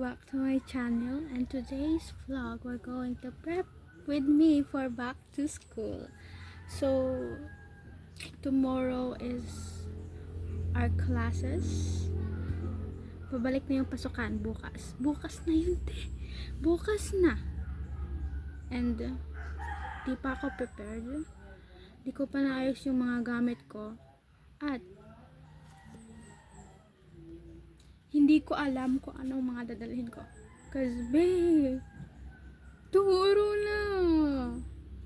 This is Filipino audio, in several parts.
back to my channel, and today's vlog we're going to prep with me for back to school. So tomorrow is our classes. Pabalik na yung pasukan bukas na yun, bukas na. And di pa ako prepared, di ko pa naayos yung mga gamit ko, at hindi ko alam kung anong mga dadalhin ko. Cause babe, tomorrow na.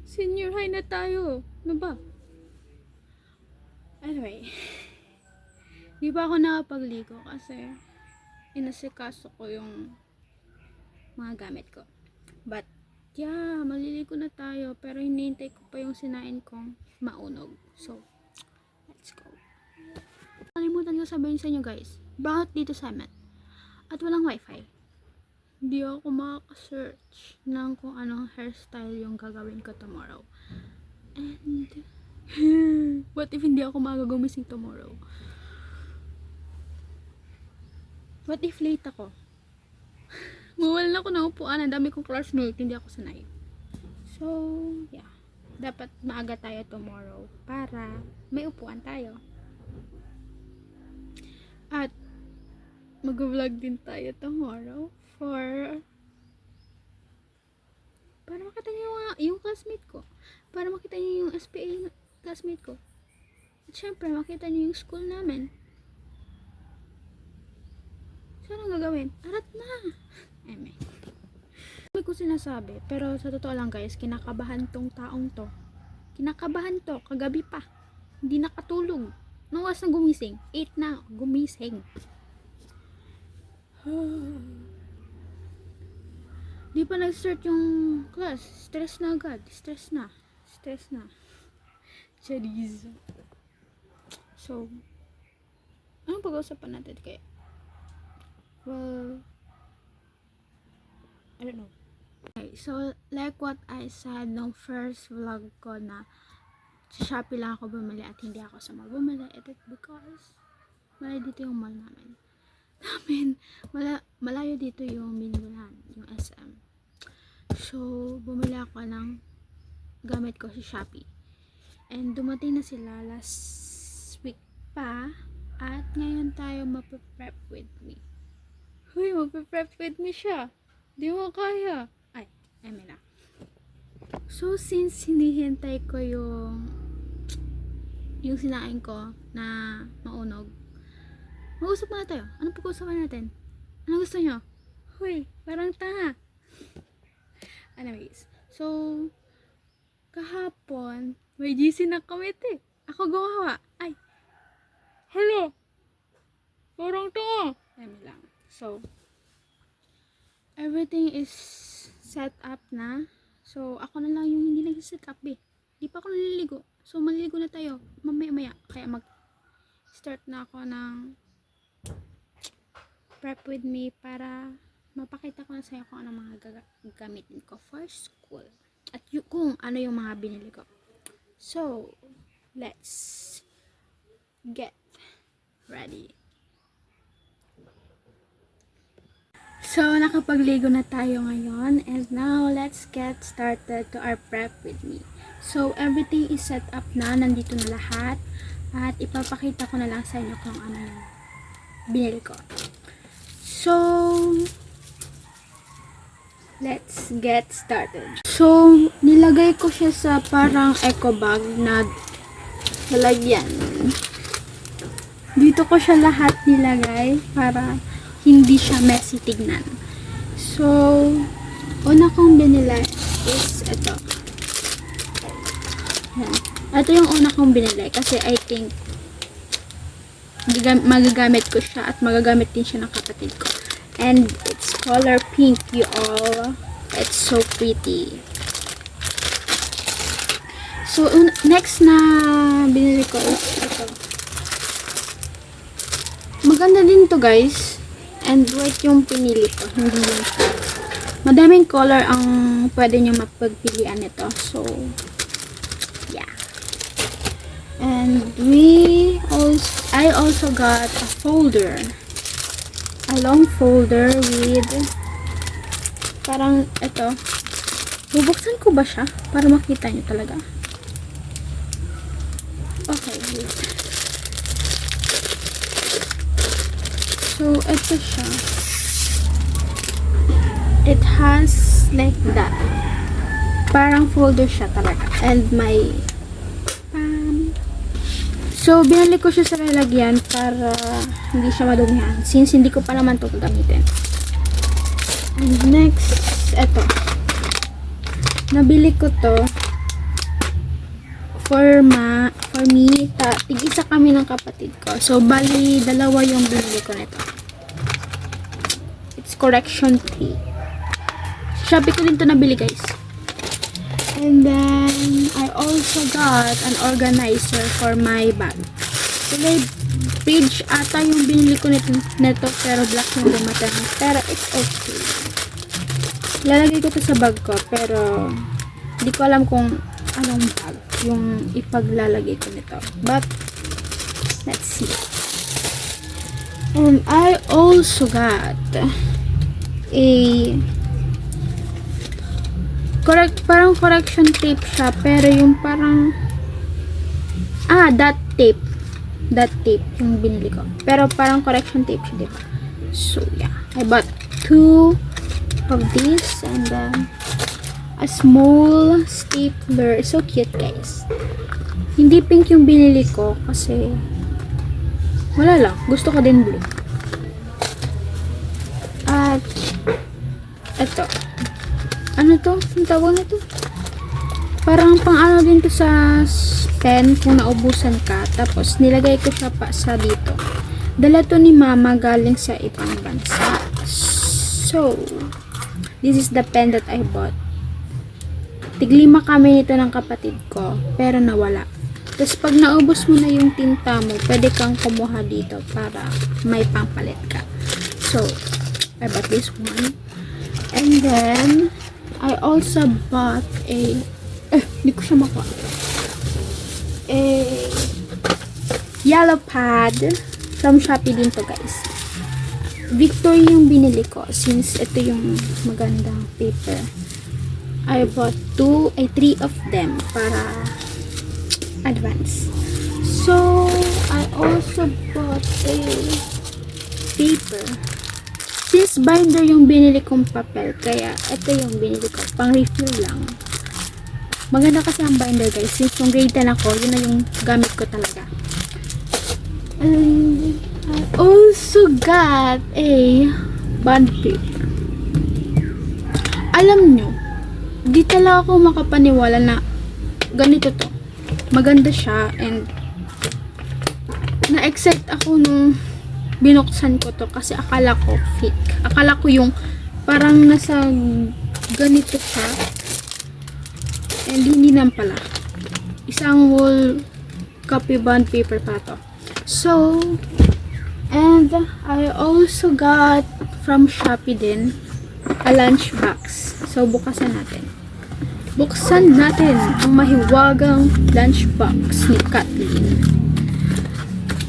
Senior high na tayo. Ano ba? Anyway, di ba ako nakapagligo kasi inasikaso ko yung mga gamit ko. But yeah, maliligo na tayo, pero hinihintay ko pa yung sinain kong maunog. So, let's go. Kalimutan ko sabihin sa inyo guys, brown dito sa amin at walang wifi. Hindi ako makaka-search ng kung anong hairstyle yung gagawin ko tomorrow. And what if hindi ako magagumising tomorrow? What if late ako? Mawalan ako ng upuan, ang dami kong classmate, hindi ako sanay. So yeah, dapat maaga tayo tomorrow para may upuan tayo. At mag-vlog din tayo tomorrow para makita niyo yung classmate ko, para makita niyo yung SPA classmate ko, at syempre makita niyo yung school namin. So anong gagawin? Arat na! Eme. Hindi ko sinasabi, pero sa totoo lang guys, kinakabahan tong taong to. Kinakabahan to, kagabi pa. Hindi nakatulog. Nung oras na gumising? 8 na gumising. Di pa nag-start yung class. Stress na agad. Stress na. Chariz. So, anong pag-uusapan natin kaya? Well, I don't know. Okay, so like what I said nung first vlog ko na sa Shopee lang ako bumili at hindi ako sa mall bumili, because malayo dito yung mall namin. Malayo dito yung Binbulan, yung SM. So bumili ako ng gamit ko sa Shopee, and dumating na sila last week pa, at ngayon tayo mape-prep with me. Huy, mape-prep with me siya. Di mo kaya. Ay, eme na. So since hinihintay ko yung sinain ko na maunog, mag-usap muna tayo. Anong pag-uusapan natin? Ano gusto nyo? Huy, parang tanga. Anyways, so kahapon may GC na committee. Ako gumawa. Ay, hello, parang tanga. Eme lang. So everything is set up na. So ako na lang yung hindi nag-set up Di pa ako naliligo. So maliligo na tayo mamaya. Kaya mag-start na ako ng prep with me para mapakita ko na sa'yo kung ano mga gagamitin ko for school. At kung ano yung mga binili ko. So, let's get ready. So, nakapagligo na tayo ngayon, and now let's get started to our prep with me. So, everything is set up na, nandito na lahat, at ipapakita ko na lang sa inyo kung ano yung binili ko. So, let's get started. So, nilagay ko siya sa parang eco bag na lalagyan. Dito ko siya lahat nilagay para hindi siya messy tignan. So, una kong binili is ito. Yan. Ito yung una kong binili kasi I think magagamit ko siya at magagamit din siya ng kapatid ko. And it's color pink, you all. It's so pretty. So, next na binili ko is ito. Maganda din to guys. And white yung pinili ko, hindi yung madaming color ang pwede nyo mapagpilian nito. So, yeah. And I also got a folder. a long folder with parang ito. Bubuksan ko ba siya para makita nyo talaga? Okay, wait. So, ito siya. It has like that. Parang folder siya talaga. And may so, binalik ko siya sa lalagyan para hindi siya madumihan. Since hindi ko pa naman ito gagamitin. And next, eto. Nabili ko to for me. Tig-isa kami ng kapatid ko. So, bali, dalawa yung binili ko nito. It's correction tape. Shopee ko din to nabili, guys. And then, I also got an organizer for my bag. Kulay page ata yung binili ko nito pero black yung dumating. Pero it's okay. Lalagay ko to sa bag ko, pero hindi ko alam kung anong bag yung ipaglalagay ko nito. But, let's see. And I also got a parang correction tape siya, pero yung parang that tape yung binili ko, pero parang correction tape siya, diba? So yeah, I bought 2 of these and then a small stapler. So cute, guys. Hindi pink yung binili ko kasi wala lang, gusto ko din blue. At eto, ano to? Ang tawag na to? Parang pang ano din to sa pen kung naubusan ka. Tapos nilagay ko siya pa sa dito. Dala to ni mama galing sa ibang bansa. So, this is the pen that I bought. Tiglima kami nito ng kapatid ko, pero nawala. Tapos pag naubos mo na yung tinta mo, pwede kang kumuha dito para may pangpalit ka. So, I bought this one. And then, I also bought a hindi ko siya makuha. A yellow pad from Shopee din to, guys. Victor yung binili ko since ito yung magandang paper. I bought 3 of them para advance. So, I also bought a paper. Since binder yung binili kong papel, kaya ito yung binili ko. Pang refill lang. Maganda kasi ang binder, guys. Since yung grade 10 ako, yun na yung gamit ko talaga. And I also got a bond paper. Alam nyo, di talaga ako makapaniwala na ganito to. Maganda siya and na-excite ako nung binuksan ko to kasi akala ko fake. Akala ko yung parang nasa ganito siya. And hindi naman pala. Isang whole copy bond paper pa to. So, and I also got from Shopee din a lunch box. So, bukasan natin. Buksan natin ang mahiwagang lunch box ni Kathleen.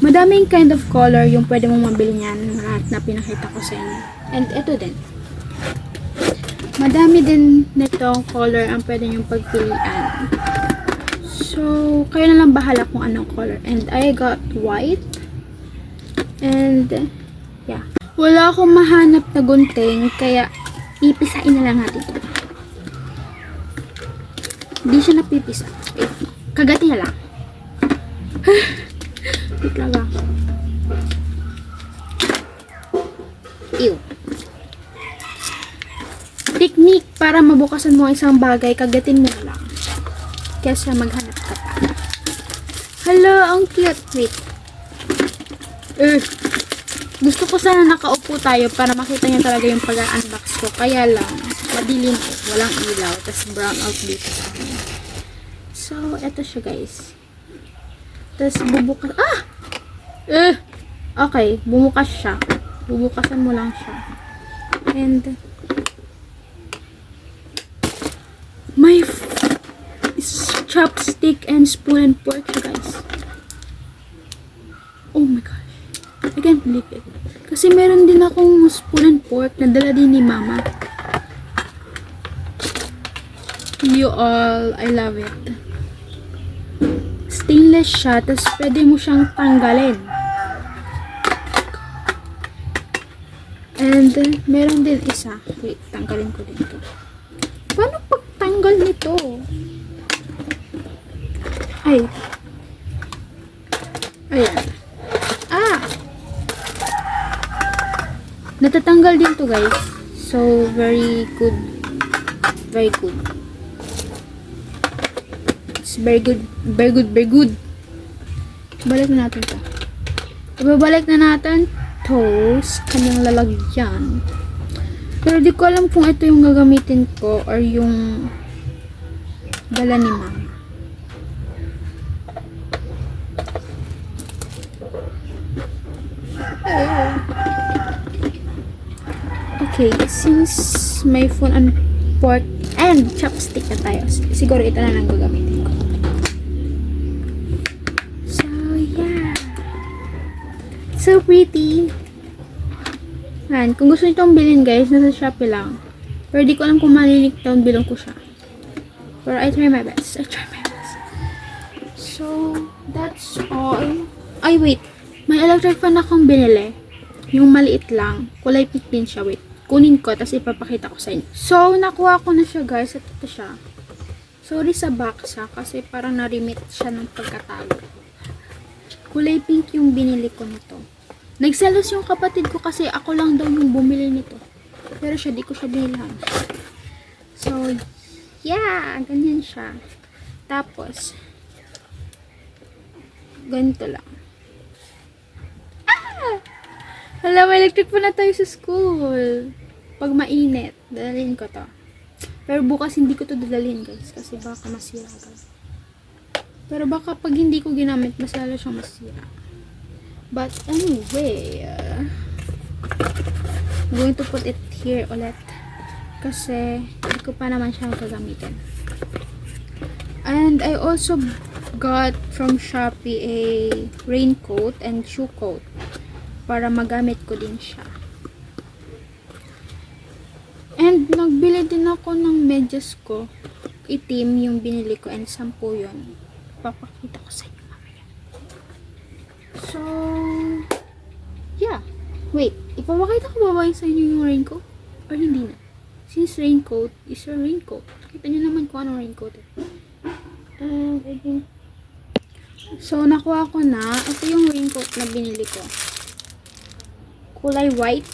Madaming kind of color yung pwede mong mabili niyan, lahat na pinakita ko sa inyo. And ito din. Madami din nitong color ang pwede nyong pagpilian. So, kayo na lang bahala kung anong color. And I got white. And, yeah. Wala akong mahanap na gunting, kaya ipisain na lang natin ito. Hindi siya napipisa. Kagati na lang. Wait lang ako. Ew. Technique para mabukasan mo isang bagay, kagatin mo lang. Kesa maghanap ka pa. Hala, ang cute. Wait. Gusto ko sana nakaupo tayo para makita niyo talaga yung pag-unbox ko. Kaya lang, madilim po. Walang ilaw. Tapos brown out dito sa akin. So, eto siya, guys. Tapos bubukas. Okay, bumukas siya. Bubukasan mo lang siya. And my chopstick and spoon and fork siya, guys. Oh my gosh. I can't believe it. Kasi meron din akong spoon and fork na dala din ni mama. You all, I love it. Stainless siya, tapos pwede mo siyang tanggalin. And meron din isa. Wait, tanggalin ko din ito. Paano pagtanggal nito? Ay. Ayan. Ah! Natatanggal din to, guys. So, very good. Very good. It's very good. Very good. Very good. Balik na natin to. Ibabalik na natin to sa kanyang lalagyan. Pero di ko alam kung ito yung gagamitin ko or yung dala ni mama. Okay, since may phone and fork and chopstick na tayo, siguro ito na lang gagamitin ko. So, yeah. So pretty. Yan. Kung gusto nyo itong bilhin, guys, nasa Shopee lang. Pero di ko alam kung malilik down bilong ko siya. Pero I try my best. So, that's all. Ay, wait. May electric fan akong binili. Yung maliit lang. Kulay pink din siya. Wait. Kunin ko, tapos ipapakita ko sa inyo. So, nakuha ko na siya, guys. At ito siya. Sorry sa box ha, kasi parang narimit siya ng pagkatago. Kulay pink yung binili ko nito. Nagselos yung kapatid ko kasi ako lang daw yung bumili nito. Pero siya, di ko siya binilhan. So, yeah, ganyan siya. Tapos, ganito lang. Hala, may electric pa na tayo sa school. Pag mainit, dadalhin ko to. Pero bukas hindi ko to dadalhin, guys. Kasi baka masira, guys. Pero baka pag hindi ko ginamit, mas lalo siyang masira. But anyway, I'm going to put it here ulit. Kasi hindi ko pa naman siya gagamitin. And I also got from Shopee a raincoat and shoe coat. Para magamit ko din siya. And nagbili din ako ng medyas ko. Itim yung binili ko and 10 yun. Papakita ko sa inyo mamaya. So, yeah. Wait, ipapakita ko ba sa inyo yung raincoat? Or hindi na? Since raincoat is a raincoat. Kita nyo naman kung anong raincoat eh. I think. So, nakuha ko na. Ito yung raincoat na binili ko. Kulay white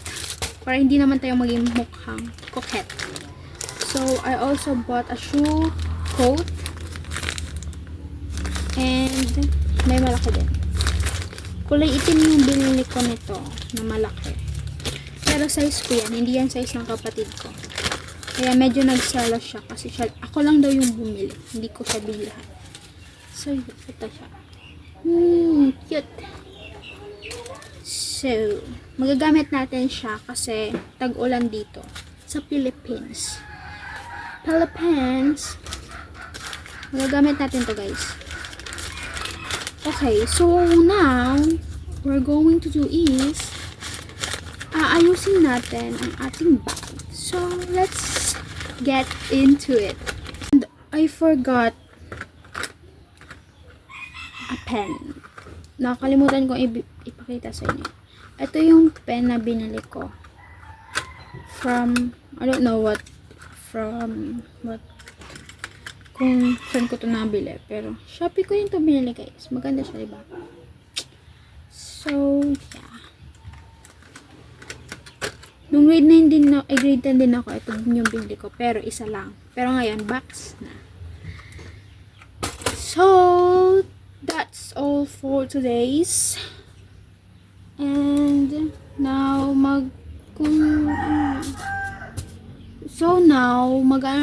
para hindi naman tayo maging mukhang coquette. So, I also bought a shoe coat and may malaki din. Kulay itim yung binili ko nito na malaki. Pero size ko yan. Hindi yan size ng kapatid ko. Kaya medyo nagsalo siya kasi siya, ako lang daw yung bumili. Hindi ko siya bilihan. So, ito siya. Cute. So, magagamit natin siya kasi tag-ulan dito sa Philippines. Magagamit natin to, guys. Okay, so now we're going to do is aayusin natin ang ating bag. So, let's get into it. And I forgot a pen. Nakalimutan ko ipakita sa inyo. Ito yung pen na binili ko. From, I don't know what, kung saan ko ito nabili. Pero, Shopee ko yung ito binili, guys. Maganda siya, diba? So, yeah. Nung grade 10 din ako, ito din yung binili ko. Pero, isa lang. Pero ngayon, box na. So, that's all for today's. And now mag-ano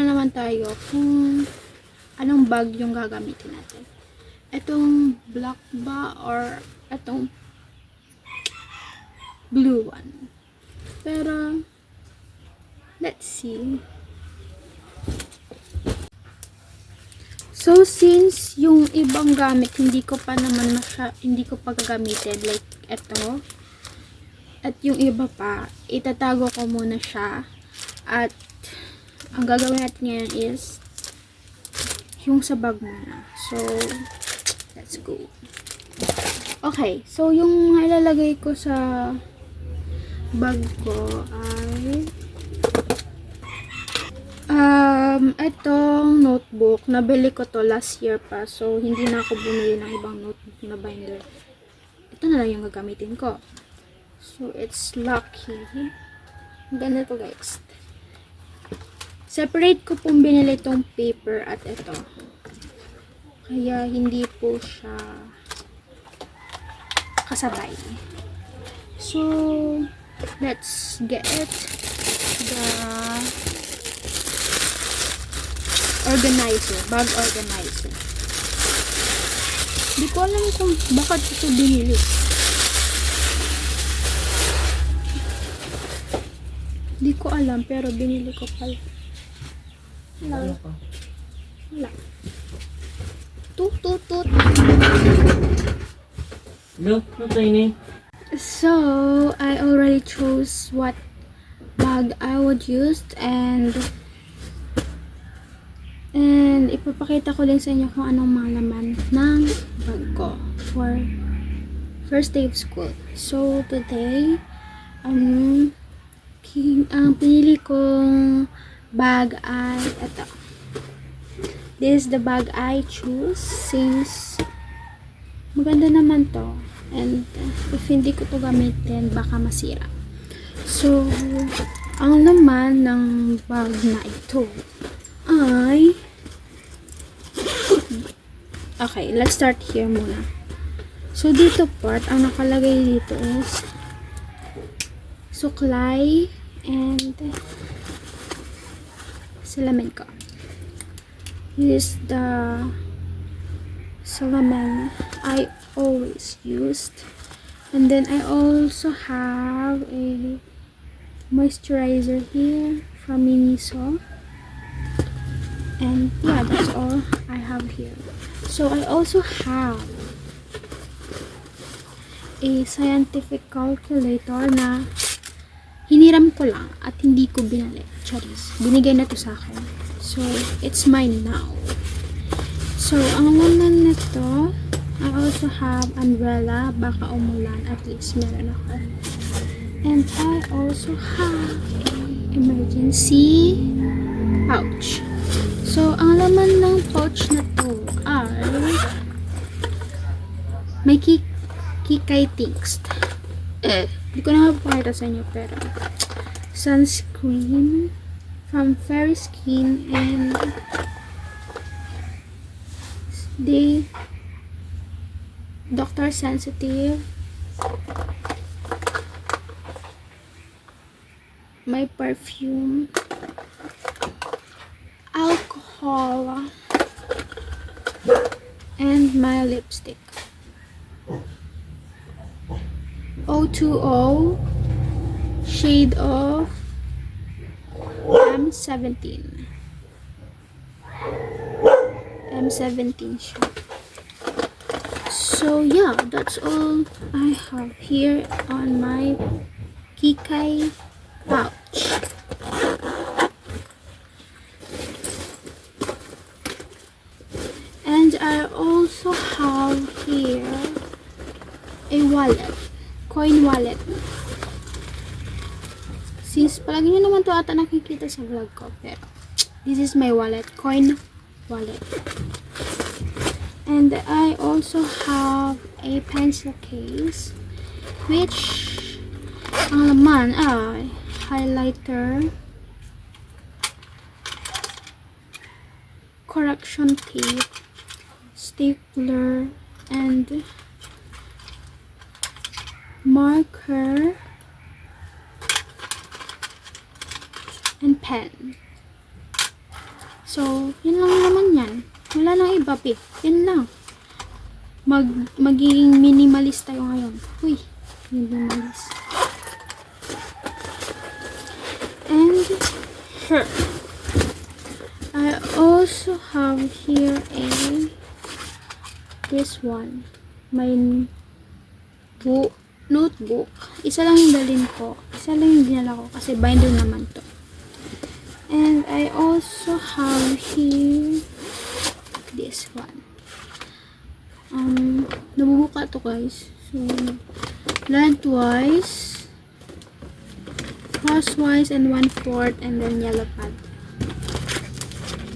naman tayo kung anong bag yung gagamitin natin. Itong black ba or itong blue one. Pero let's see. So, since yung ibang gamit, hindi ko pa gagamitin, like ito, At yung iba pa, itatago ko muna siya. At ang gagawin natin ngayon is yung sa bag muna. So, let's go. Okay, so yung ilalagay ko sa bag ko ay itong notebook. Nabili ko to last year pa. So, hindi na ako bumili ng ibang notebook na binder. Ito na lang yung gagamitin ko. So, it's lucky. Ganda to, guys. Separate ko pong binili itong paper at ito. Kaya, hindi po siya kasabay. So, let's get the organizer, bag organizer. Hindi ko alam kung bakit ito binili. Hindi ko alam, pero binili ko pala. Wala. Wala. Tut. Look, no training. So, I already chose what bag I would use and ipapakita ko din sa inyo kung anong malaman ng bag ko for first day of school. So, today, ang pinili kong bag ay ito. This is the bag I choose since maganda naman to. And if hindi ko to gamitin, baka masira. So, ang laman ng bag na ito ay okay, let's start here muna. So, dito part, ang nakalagay dito is suklay and salamin ko. This is the salamin I always used. And then I also have a moisturizer here from Miniso. And yeah, that's all I have here. So I also have a scientific calculator na hiniram ko lang at hindi ko binalik. Charis. Binigay na to sa akin. So, it's mine now. So, ang laman nito, I also have umbrella. Baka umulan. At least meron ako. And I also have a emergency pouch. So, ang laman ng pouch na to ay may kikay things. Hindi ko na mapapakita sa inyo pero sunscreen from Fairy Skin and the Dr. Sensitive, my perfume, alcohol, and my lipstick. O2O shade of M17 siya. So yeah, that's all I have here on my Kikay pouch. And I also have here a wallet, coin wallet. Since palagi nyo naman to ata nakikita sa vlog ko, pero this is my wallet, coin wallet. And I also have a pencil case, which ang laman ay highlighter, correction tape, stapler, and marker, and pen. So, yun lang naman yan. Wala nang iba, pip. Yun lang. Magiging minimalist tayo ngayon. Uy, minimalist. And here, I also have here this one. My notebook. Isa lang yung dalhin ko. Isa lang yung dinala ko kasi binder naman to. And I also have here this one. Nabubuka to guys. So, lengthwise, crosswise, and 1/4, and then yellow pad.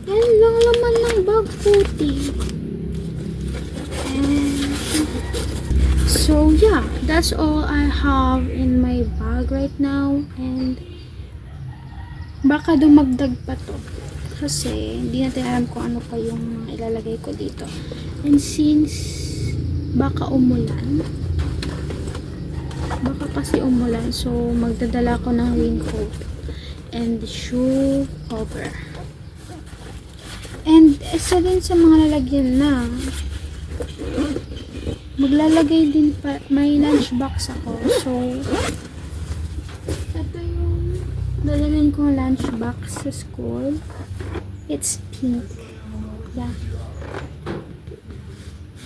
Yan lang laman ng bag, puti. And so yeah, that's all I have in my bag right now. And baka dumagdag pa to kasi hindi natin alam kung ano pa yung ilalagay ko dito. And since baka umulan, baka kasi umulan, so magdadala ko ng raincoat and shoe cover. And isa din sa mga lalagyan na maglalagay din pa, may lunchbox ako. So ito yung lalagyan kong lunchbox sa school. It's pink. Yeah.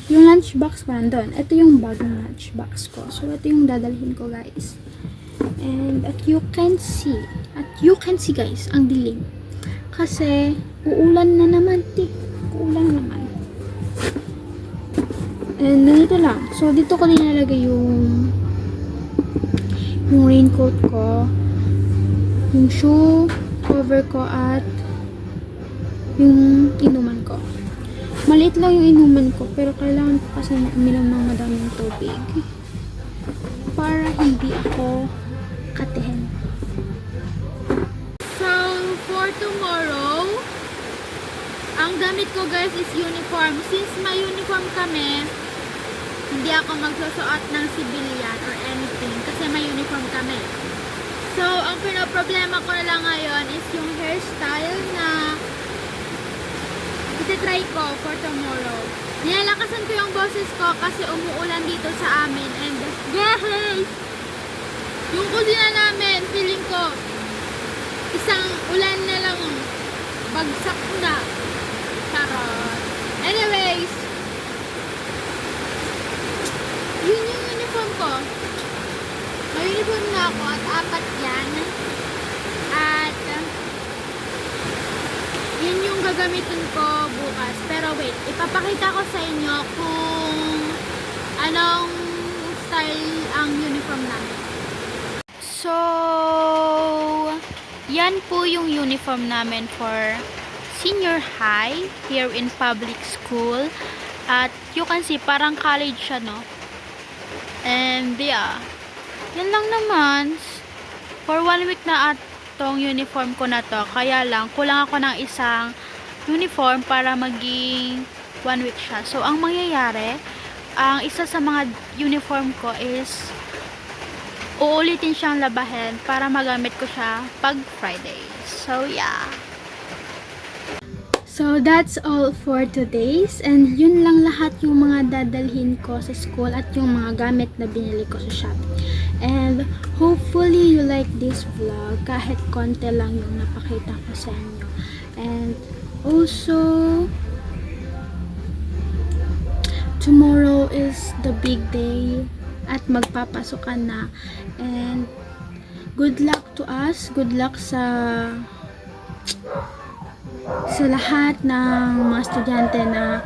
Yung lunchbox ko nandun. Ito yung bag ng lunchbox ko. So ito yung dadalhin ko guys. And at you can see guys, ang dilim. Kasi uulan na naman, uulan naman. And ganito lang. So dito ko nilalagay yung raincoat ko, yung shoe cover ko, at yung inuman ko. Maliit lang yung inuman ko, pero kailangan ko kasi uminom ng madaming tubig para hindi ako katihin. So, for tomorrow, ang gamit ko guys is uniform. Since may uniform kami, hindi ako magsusuot ng civilian or anything kasi may uniform kami. So, ang pinoproblema ko na lang ngayon is yung hairstyle na iti-try ko for tomorrow. Nilalakasan ko yung boses ko kasi umuulan dito sa amin. And guys, yung kusina namin, feeling ko isang ulan na lang, bagsak na. Charot. Anyways, yun yung uniform ko. May uniform na ako at 4 yan. At yun yung gagamitin ko bukas. Pero wait, ipapakita ko sa inyo kung anong style ang uniform namin. So, yan po yung uniform namin for senior high here in public school. At you can see, parang college siya, no? And yeah, yan lang naman. For 1 week na atong uniform ko na to. Kaya lang, kulang ako ng isang uniform para maging 1 week siya. So, ang mangyayari, ang isa sa mga uniform ko is uulitin siyang labahin para magamit ko siya pag Friday. So, yeah. So, that's all for today's. And yun lang lahat yung mga dadalhin ko sa school at yung mga gamit na binili ko sa Shopee. And hopefully you like this vlog. Kahit konti lang yung napakita ko sa inyo. And also, tomorrow is the big day at magpapasukan na. And good luck to us. Good luck sa lahat ng mga estudyante na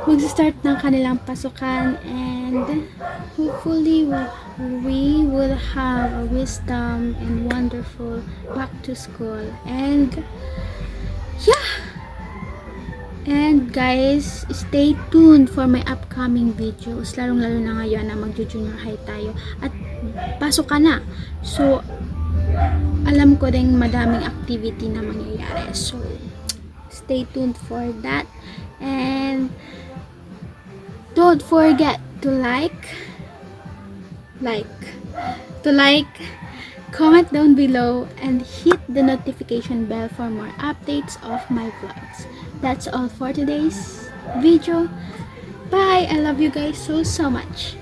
mag-start ng kanilang pasukan, and hopefully we will have a wisdom and wonderful back to school. And yeah, and guys, stay tuned for my upcoming videos, lalong-lalo na ngayon na mag-junior high tayo at pasukan na. So alam ko din madaming activity na mangyayari. So, stay tuned for that. And don't forget to comment down below, and hit the notification bell for more updates of my vlogs. That's all for today's video. Bye! I love you guys so much.